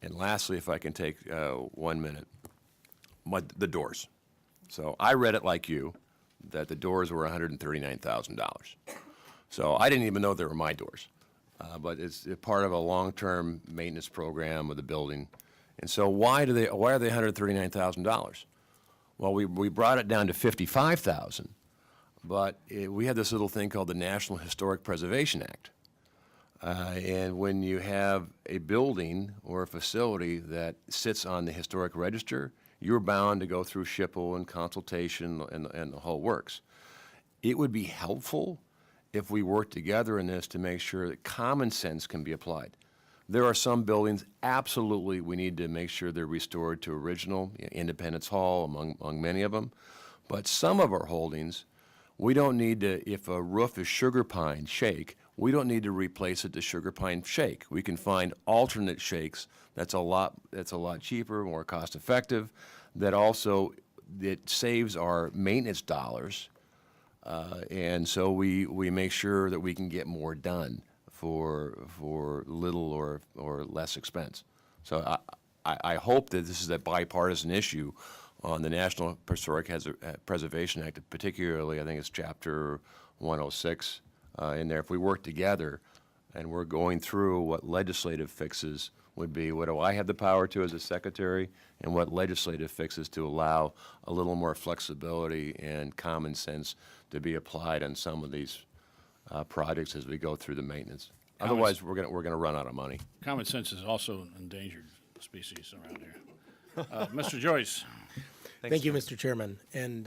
And lastly, if I can take 1 minute, the doors. So I read it like you, that the doors were $139,000. So I didn't even know they were my doors. But it's a part of a long-term maintenance program of the building. And so why are they $139,000? Well, we brought it down to $55,000, but we had this little thing called the National Historic Preservation Act. And when you have a building or a facility that sits on the historic register, you're bound to go through SHPL and consultation and the whole works. It would be helpful if we work together in this to make sure that common sense can be applied. There are some buildings, absolutely, we need to make sure they're restored to original, Independence Hall among many of them. But some of our holdings, we don't need to, if a roof is sugar pine shake, we don't need to replace it to sugar pine shake. We can find alternate shakes that's a lot cheaper, more cost effective, that also, it saves our maintenance dollars. And so we make sure that we can get more done for little or less expense. So I hope that this is a bipartisan issue on the National Historic Preservation Act, particularly I think it's Chapter 106 in there. If we work together and we're going through what legislative fixes would be, what do I have the power to as a secretary, and what legislative fixes to allow a little more flexibility and common sense to be applied on some of these projects as we go through the maintenance. Otherwise, we're gonna run out of money. Common sense is also an endangered species around here. Mr. Joyce. Thank you, Mr. Chairman. And